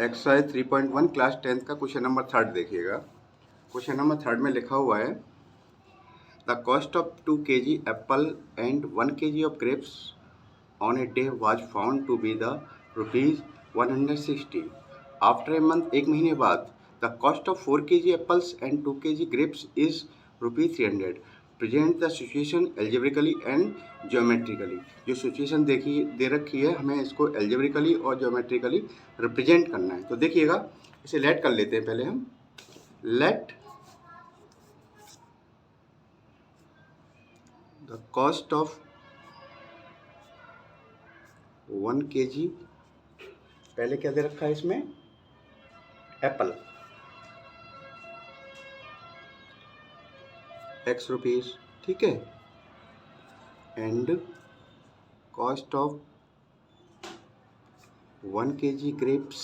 Exercise 3.1 class 10th का question number 3 देखिएगा। Question number 3 में लिखा हुआ है the cost of 2 kg apple and 1 kg of grapes on a day was found to be the ₹160। After a month, एक महीने बाद, the cost of 4 kg apples and 2 kg grapes is ₹300। Present the situation algebraically and geometrically. जो situation देखिए दे रखी है, हमें इसको एल्जेब्रिकली और ज्योमेट्रिकली रिप्रेजेंट करना है। तो देखिएगा, इसे लेट कर लेते हैं। पहले हम let the cost of 1 kg, पहले क्या दे रखा है इसमें, एप्पल X रुपीज़, ठीक है, and cost of 1 kg grapes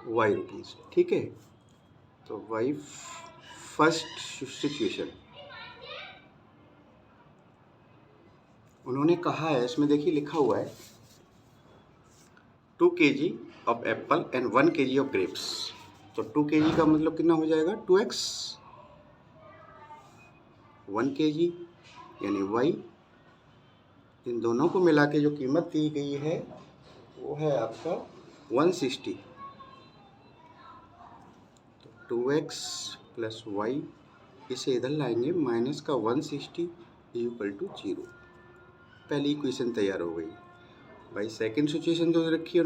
Y rupees, ठीक है। तो Y फर्स्ट सिचुएशन उन्होंने कहा है, इसमें देखिए लिखा हुआ है 2 kg of Apple and 1 kg of grapes. तो 2 kg का मतलब कितना हो जाएगा, 2x, 1 kg यानी y, इन दोनों को मिला के जो कीमत दी गई है वो है आपका 160। तो 2x प्लस y, इसे इधर लाएंगे, माइनस का 160 इक्वल टू 0। पहली इक्वेशन तैयार हो गई। भाई सेकंड सिचुएशन जो रखी है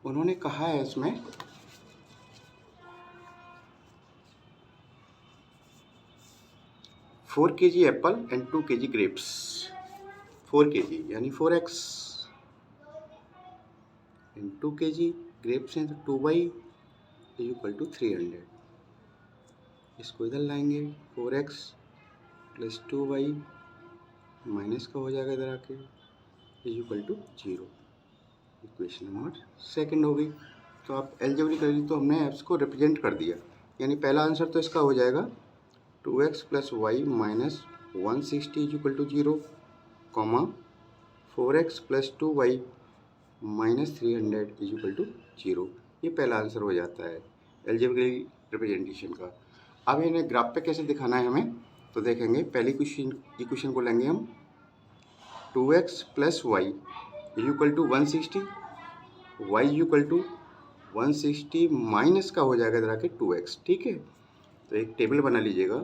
उन्होंने कहा है इसमें 4 kg apple and 2 kg grapes. 4 kg यानी 4x एंड 2 kg ग्रेप्स हैं तो 2y इक्वल टू 300। इसको इधर लाएंगे, 4x प्लस 2y माइनस का हो जाएगा इधर आके, equal to 0। Equation number second हो गई। तो आप एल्जेब्रिकली तो हमने इसको रिप्रेजेंट कर दिया, यानी पहला आंसर तो इसका हो जाएगा 2x plus Y minus 160 equal to 0, comma 4x plus 2y minus 300 equal to 0। ये पहला आंसर हो जाता है एल्जेब्रिकली रिप्रेजेंटेशन का। अब इन्हें ग्राफ पे कैसे दिखाना है हमें, तो देखेंगे। पहली इक्वेशन को लेंगे हम 2x plus Y equal to 160, y equal to 160 minus का हो जाएगा इधर आके 2x, ठीक है। तो एक टेबल बना लीजिएगा।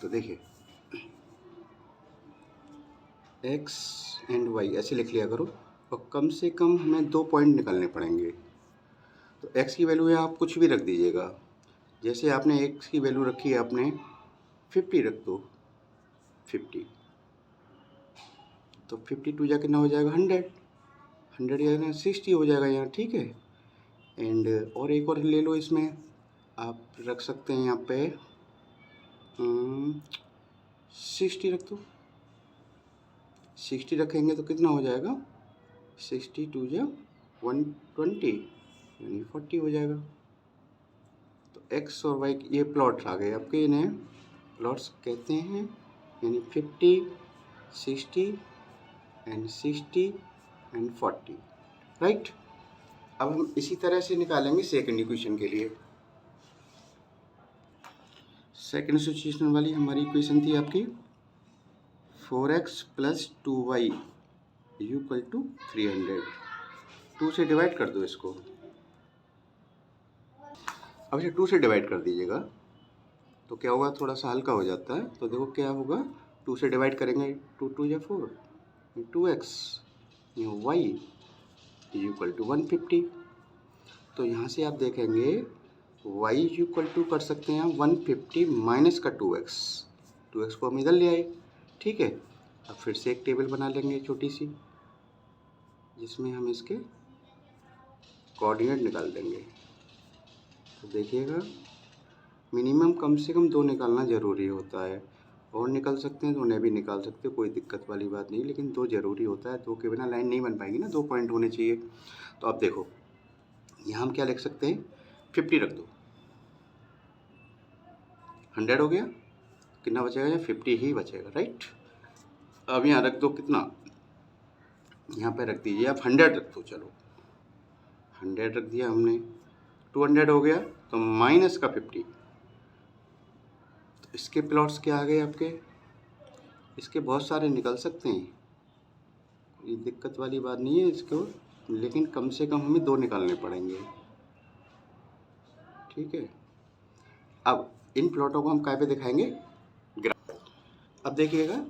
तो देखिए x एंड y ऐसे लिख लिया करो, और कम से कम हमें 2 पॉइंट निकालने पड़ेंगे। तो x की वैल्यू है, आप कुछ भी रख दीजिएगा। जैसे आपने x की वैल्यू रखी है, आपने 50 रख दो, 50। तो 52 जा कितना हो जाएगा, 100, 100 या 60 हो जाएगा यहाँ, ठीक है। एंड और एक और ले लो, इसमें आप रख सकते हैं यहाँ पे 60 रख दो। 60 रखेंगे तो कितना हो जाएगा, 62 या 120 यानी 40 हो जाएगा। तो x और y ये प्लॉट आ गए आपके, इन्हें प्लॉट्स कहते हैं, यानी 50, 60 एंड 60 एंड 40, राइट। अब हम इसी तरह से निकालेंगे सेकंड इक्वेशन के लिए। सेकंड सिचुएशन वाली हमारी इक्वेशन थी आपकी 4x plus 2y equal to 300। 2 से डिवाइड कर दो इसको। अब इसे 2 से डिवाइड कर दीजिएगा तो क्या होगा, थोड़ा सा हल्का हो जाता है। तो देखो क्या होगा, 2 से डिवाइड करेंगे, 2 2 या 4, 2x y इक्वल टू 150। तो यहाँ से आप देखेंगे y इक्वल टू कर सकते हैं 150 माइनस का 2x। 2x को हम इधर ले आए, ठीक है। अब फिर से एक टेबल बना लेंगे छोटी सी, जिसमें हम इसके कोऑर्डिनेट निकाल देंगे। तो देखिएगा, मिनिमम कम से कम 2 निकालना ज़रूरी होता है। और निकल सकते हैं तो उन्हें भी निकाल सकते हो, कोई दिक्कत वाली बात नहीं, लेकिन 2 ज़रूरी होता है, 2 के बिना लाइन नहीं बन पाएगी ना, 2 पॉइंट होने चाहिए। तो अब देखो यहाँ हम क्या लिख सकते हैं, 50 रख दो, 100 हो गया, कितना बचेगा, यहाँ 50 ही बचेगा, राइट। अब यहाँ रख दो कितना, यहाँ पे रख दीजिए आप 100 रख दो, चलो 100 रख दिया हमने, 200 हो गया, तो माइनस का 50, तो इसके प्लॉट्स क्या आ गए आपके, इसके बहुत सारे निकल सकते हैं, कोई दिक्कत वाली बात नहीं है इसको, लेकिन कम से कम हमें 2 निकालने पड़ेंगे, ठीक है। अब इन प्लॉटों को हम क्या पे दिखाएंगे, ग्राफ। अब देखिएगा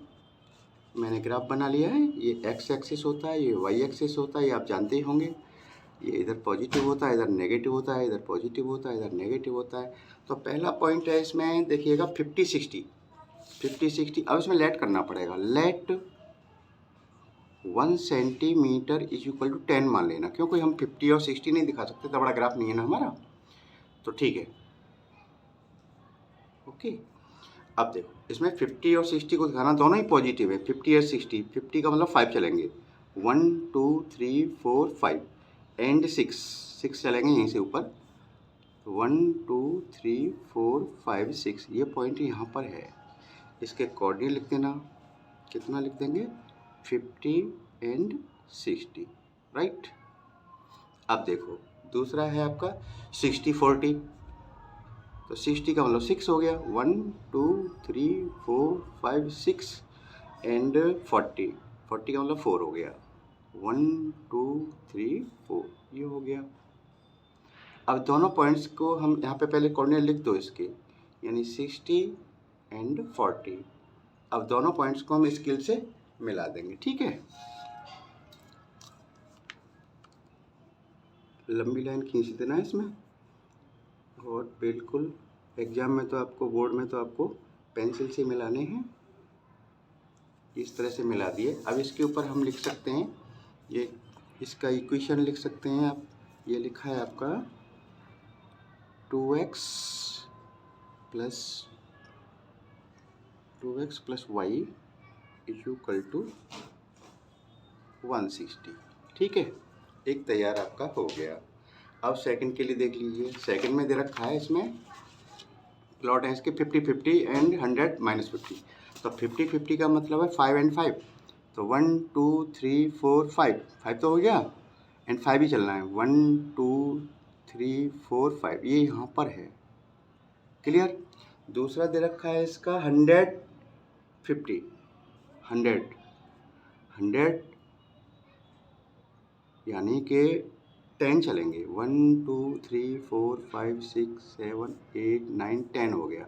मैंने ग्राफ बना लिया है, ये एक्स एक्सिस होता है, ये वाई एक्सिस होता है, ये आप जानते ही होंगे, ये इधर पॉजिटिव होता है, इधर नेगेटिव होता है, इधर पॉजिटिव होता है, इधर नेगेटिव होता है। तो पहला पॉइंट है इसमें देखिएगा 50 60 50 60। अब इसमें लेट करना पड़ेगा, let 1 centimetre is equal to 10 मान लेना, क्योंकि हम 50 और 60 नहीं दिखा सकते, इतना बड़ा ग्राफ नहीं है ना हमारा, तो ठीक है, ओके। अब देखो इसमें 50 और 60 को दिखाना, दोनों ही पॉजिटिव है, 50 और 60, 50 का मतलब 5 चलेंगे, 1 2 3 4 5 एंड 6 चलेंगे यहीं से ऊपर, 1 2 3 4 5 6, ये पॉइंट यहाँ पर है, इसके कोऑर्डिनेट लिख देना, कितना लिख देंगे, 50 एंड 60, राइट। अब देखो दूसरा है आपका 60 40, तो 60 का मतलब 6 हो गया, 1 2 3 4 5 6 एंड 40 का मतलब 4 हो गया, 1 2 3 4, ये हो गया। अब दोनों पॉइंट्स को हम यहाँ पे पहले कोऑर्डिनेट लिख दो इसके, यानी 60 एंड 40। अब दोनों पॉइंट्स को हम स्केल से मिला देंगे, ठीक है। लंबी लाइन खींच देना है इसमें, और बिल्कुल एग्जाम में तो आपको, बोर्ड में तो आपको पेंसिल से मिलाने हैं, इस तरह से मिला दिए। अब इसके ऊपर हम लिख सकते हैं, ये इसका इक्वेशन लिख सकते हैं आप, ये लिखा है आपका 2x plus Y is equal to 160, ठीक है, एक तैयार आपका हो गया। अब सेकंड के लिए देख लीजिए, सेकंड में दे रखा है इसमें प्लॉट है इसके 50 50 एंड 100 माइनस 50, तो 50 50 का मतलब है 5 एंड 5, तो 1 2 3 4 5 तो हो गया, एंड 5 ही चलना है, 1 2 3 4 5, ये यहाँ पर है, क्लियर। दूसरा दे रखा है इसका 100 50 100 यानी कि 10 चलेंगे, 1 2 3 4 5 6 7 8 9 10 हो गया,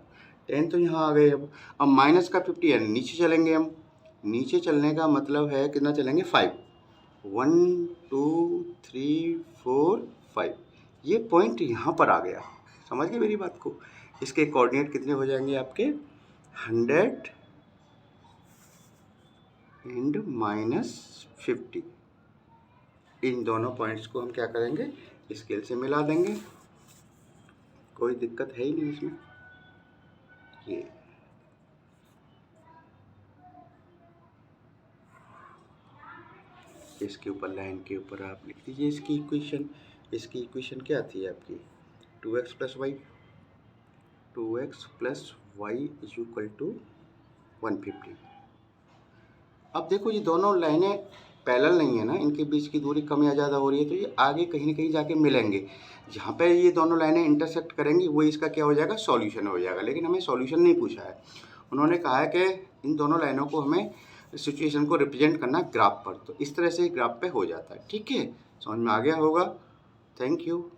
10 तो यहाँ आ गए। अब माइनस का 50 यानी नीचे चलेंगे हम, नीचे चलने का मतलब है कितना चलेंगे, 5, 1 2 3 4 5, ये पॉइंट यहाँ पर आ गया, समझ गए मेरी बात को। इसके कोऑर्डिनेट कितने हो जाएंगे आपके, 100 एंड माइनस 50, इन दोनों पॉइंट्स को हम क्या करेंगे, स्केल से मिला देंगे, कोई दिक्कत है ही नहीं इसमें। ये इसके ऊपर लाइन के ऊपर आप लिख दीजिए इसकी इक्वेशन, इसकी इक्वेशन क्या थी आपकी, 2x plus Y is equal to 150। अब देखो ये दोनों लाइनें पैरेलल नहीं है ना, इनके बीच की दूरी कम या ज़्यादा हो रही है, तो ये आगे कहीं ना कहीं जाके मिलेंगे, जहाँ पे ये दोनों लाइनें इंटरसेक्ट करेंगी वो इसका क्या हो जाएगा, सॉल्यूशन हो जाएगा। लेकिन हमें सॉल्यूशन नहीं पूछा है, उन्होंने कहा है कि इन दोनों लाइनों को हमें सिचुएशन को रिप्रेजेंट करना ग्राफ पर, तो इस तरह से ग्राफ पे हो जाता है, ठीक है, समझ में आ गया होगा। Thank you.